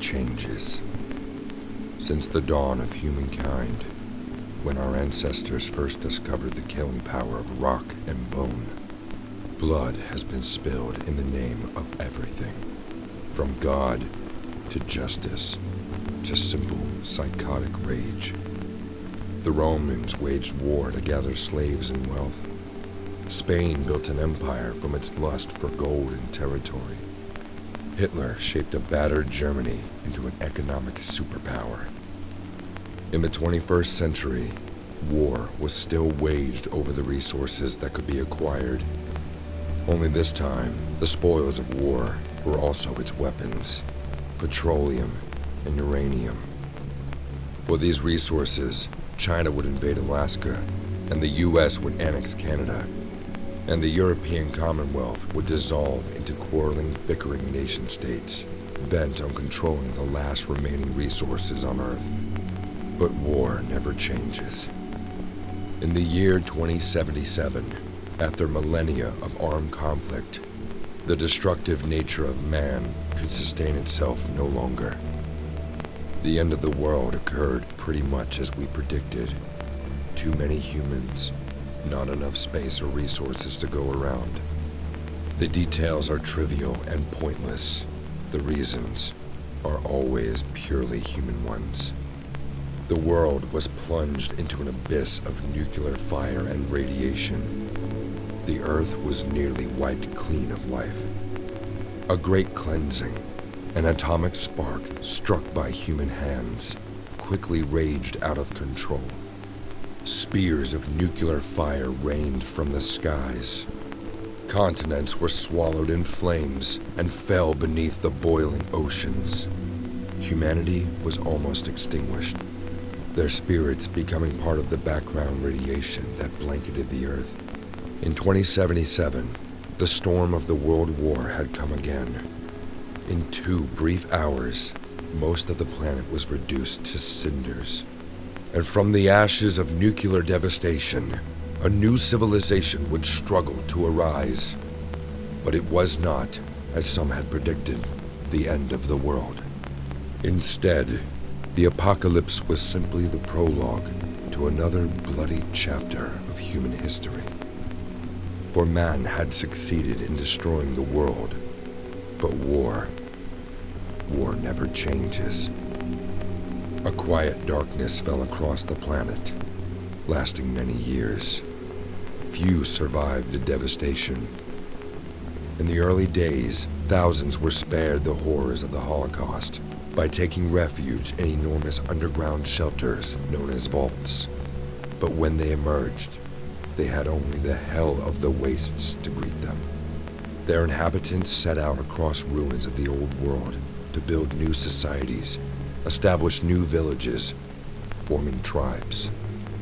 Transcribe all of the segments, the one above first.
changes. Since the dawn of humankind, when our ancestors first discovered the killing power of rock and bone, blood has been spilled in the name of everything, from God to justice to simple psychotic rage. The Romans waged war to gather slaves and wealth. Spain built an empire from its lust for gold and territory. Hitler shaped a battered Germany into an economic superpower. In the 21st century, war was still waged over the resources that could be acquired. Only this time, the spoils of war were also its weapons: petroleum and uranium. For these resources, China would invade Alaska, and the US would annex Canada, and the European Commonwealth would dissolve into quarreling, bickering nation-states, bent on controlling the last remaining resources on Earth. But war never changes. In the year 2077, after millennia of armed conflict, the destructive nature of man could sustain itself no longer. The end of the world occurred pretty much as we predicted. Too many humans, not enough space or resources to go around. The details are trivial and pointless. The reasons are always purely human ones. The world was plunged into an abyss of nuclear fire and radiation. The Earth was nearly wiped clean of life. A great cleansing, an atomic spark struck by human hands, quickly raged out of control. Spears of nuclear fire rained from the skies. Continents were swallowed in flames and fell beneath the boiling oceans. Humanity was almost extinguished, their spirits becoming part of the background radiation that blanketed the Earth. In 2077, the storm of the World War had come again. In 2 brief hours, most of the planet was reduced to cinders. And from the ashes of nuclear devastation, a new civilization would struggle to arise. But it was not, as some had predicted, the end of the world. Instead, the apocalypse was simply the prologue to another bloody chapter of human history. For man had succeeded in destroying the world, but war never changes. A quiet darkness fell across the planet, lasting many years. Few survived the devastation. In the early days, thousands were spared the horrors of the Holocaust by taking refuge in enormous underground shelters known as vaults. But when they emerged, they had only the hell of the wastes to greet them. Their inhabitants set out across ruins of the old world to build new societies, establish new villages, forming tribes.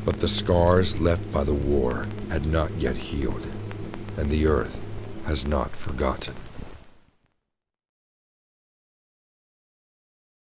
But the scars left by the war had not yet healed, and the Earth has not forgotten.